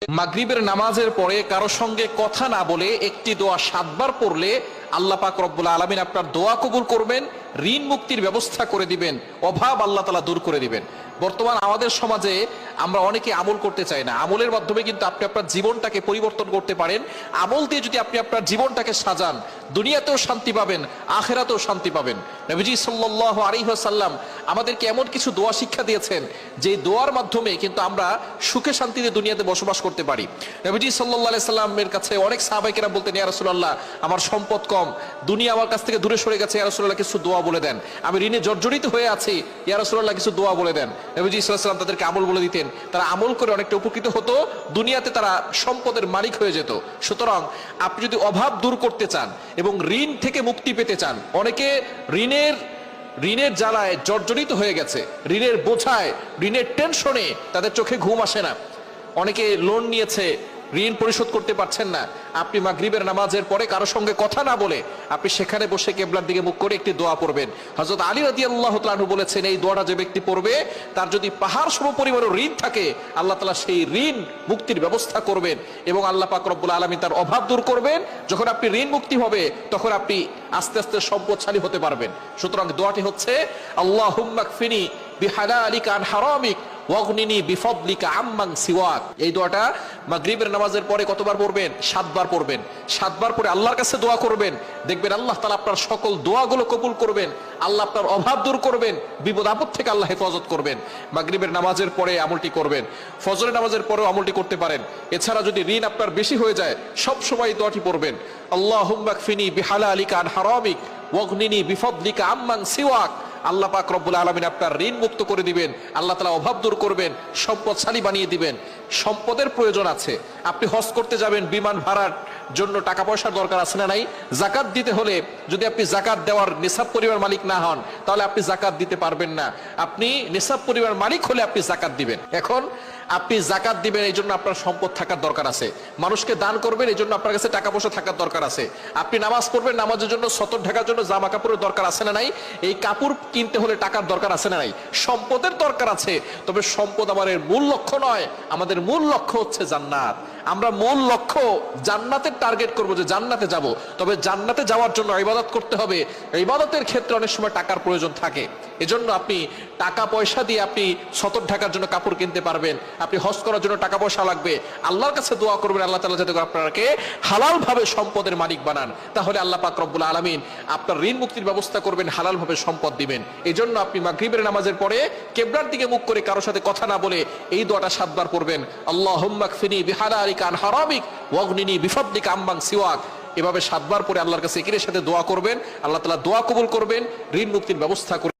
মাগরিবের নামাজের পরে কারো সঙ্গে কথা না বলে একটি দোয়া 7 বার পড়লে আল্লাহ পাক রব্বুল আলামিন আপনার দোয়া কবুল করবেন, ঋণ মুক্তির ব্যবস্থা করে দিবেন, অভাব আল্লাহ তাআলা দূর করে দিবেন। বর্তমান আমাদের সমাজে আমরা অনেকে আমল করতে চাই না। আমলের মাধ্যমে কিন্তু আপনি আপনার জীবনটাকে পরিবর্তন করতে পারেন। আমল দিয়ে যদি আপনি আপনার জীবনটাকে সাজান, দুনিয়াতেও শান্তি পাবেন, আখিরাতেও শান্তি পাবেন। নবীজি সাল্লাল্লাহু আলাইহি ওয়াসাল্লাম আমাদেরকে এমন কিছু দোয়া শিক্ষা দিয়েছেন যে দোয়ার মাধ্যমে কিন্তু আমরা সুখে শান্তিতে দুনিয়াতে বসবাস করতে পারি। নবীজি সাল্লাল্লাহু আলাইহি সাল্লামের কাছে অনেক সাহাবায়ে কেরাম বলতেন, ইয়া রাসূলুল্লাহ, আমার সম্পদ কম, দুনিয়া আমার কাছ থেকে দূরে সরে গেছে, ইয়া রাসূলুল্লাহ কিছু দোয়া বলে দেন। আমি ঋণে জর্জরিত হয়ে আছি, ইয়া রাসূলুল্লাহ কিছু দোয়া বলে দেন। নবীজি সাল্লাল্লাহু আলাইহি ওয়াসাল্লাম তাদেরকে আমল বলে দিতেন। তারা আমল করে অনেকটা উপকৃত হতো, দুনিয়াতে তারা সম্পদের মালিক হয়ে যেত। সুতরাং আপনি যদি অভাব দূর করতে চান এবং ঋণ থেকে মুক্তি পেতে চান, অনেকে ঋণের জ্বালায় জর্জরিত হয়ে গেছে, ঋণের বোঝায়, ঋণের টেনশনে তাদের চোখে ঘুম আসে না। অনেকে লোন নিয়েছে, ঋণ পরিশোধ করতে পারছেন না। আপনি মাগরিবের নামাজের পরে কারো সঙ্গে কথা না বলে আপনি সেখানে বসে কিবলার দিকে মুখ করে একটি দোয়া পড়বেন। হযরত আলী রাদিয়াল্লাহু তাআলা আনহু বলেছেন, এই দোয়াটা যে ব্যক্তি পড়বে তার যদি পাহাড় সম পরিমাণের ঋণ থাকে, আল্লাহ তাআলা সেই ঋণ মুক্তির ব্যবস্থা করবেন এবং আল্লাহ পাক রব্বুল আলামিন তার অভাব দূর করবেন। যখন আপনি ঋণ মুক্তি হবে তখন আপনি আস্তে আস্তে সম্পদশালী হতে পারবেন। সুতরাং দোয়াটি হচ্ছে, আল্লাহুম্মা কফিনি বিহালালিকা আন হারামিক ওয়াগনিনি বিফদলিকা আম্মান সিওয়াক। এই দোয়াটা মাগরিবের নামাজের পরে কতবার পড়বেন? 7 বার পড়বেন। 7 বার পরে আল্লাহর কাছে দোয়া করবেন, দেখবেন আল্লাহ তাআলা আপনার সকল দোয়াগুলো কবুল করবেন, আল্লাহ আপনার অভাব দূর করবেন, বিপদ আপদ থেকে আল্লাহ হেফাজত করবেন। মাগরিবের নামাজের পরে আমলটি করবেন, ফজরের নামাজের পরেও আমলটি করতে পারেন। এছাড়া যদি ঋণ আপনার বেশি হয়ে যায়, সব সময় দোয়াটি পড়বেন, আল্লাহুম্মা কফিনি বিহালালিকা আন হারামিক ওয়াগনিনি বিফদলিকা আম্মান সিওয়াক। আল্লাহ পাক রব্বুল আলামিন আপনার ঋণ মুক্ত করে দিবেন, আল্লাহ তাআলা অভাব দূর করবেন, সম্পদশালী বানিয়ে দিবেন। সম্পদের প্রয়োজন আছে, আপনি হজ করতে যাবেন, বিমান ভাড়ার জন্য টাকা পয়সার দরকার আছে না নাই? যাকাত দিতে হলে যদি আপনি যাকাত দেওয়ার নিসাব পরিমাণ মালিক না হন, তাহলে আপনি যাকাত দিতে পারবেন না। আপনি নিসাব পরিমাণ মালিক হলে আপনি যাকাত দিবেন। এখন আপনি যাকাত দিবেন, এই জন্য আপনার সম্পদ থাকার দরকার আছে। মানুষকে দান করবেন, এই জন্য আপনার কাছে টাকা পয়সা থাকার দরকার আছে। আপনি নামাজ পড়বেন, নামাজের জন্য সতর ঢাকার জন্য জামা কাপড়ের দরকার আছে না নাই? এই কাপড় কিনতে হলে টাকার দরকার আছে না নাই? সম্পদের দরকার আছে। তবে সম্পদ আমাদের মূল লক্ষ্য নয়, আমাদের মূল লক্ষ্য হচ্ছে জান্নাত। আমরা মূল লক্ষ্য জান্নাতের টার্গেট করব, যে জান্নাতে যাব। তবে জান্নাতে যাওয়ার জন্য ইবাদত করতে হবে। ইবাদতের ক্ষেত্রে অনেক সময় টাকার প্রয়োজন থাকে। এজন্য আপনি টাকা পয়সা দিয়ে আপনি সতর ঢাকার জন্য কাপড় কিনতে পারবেন, আপনি হজ করার জন্য টাকা পয়সা লাগবে। আল্লাহর কাছে দোয়া করবেন, আল্লাহ তাআলা যাতে আপনাকে হালাল ভাবে সম্পদের মালিক বানান। তাহলে আল্লাহ পাক রব্বুল আলামিন আপনার ঋণ মুক্তির ব্যবস্থা করবেন, হালাল ভাবে সম্পদ দিবেন। এজন্য আপনি মাগরিবের নামাজের পরে কিবলার দিকে মুখ করে কারোর সাথে কথা না বলে এই দোয়াটা 7 বার পড়বেন, আল্লাহুম্মা কফিনি বিহালালিকা আন হারামিক ওয়াগনিনি বিফদলিকা আম্মান সিওয়াক। এভাবে 7 বার পরে আল্লাহর কাছে একিনের সাথে দোয়া করবেন, আল্লাহ তাআলা দোয়া কবুল করবেন, ঋণ মুক্তির ব্যবস্থা করবেন।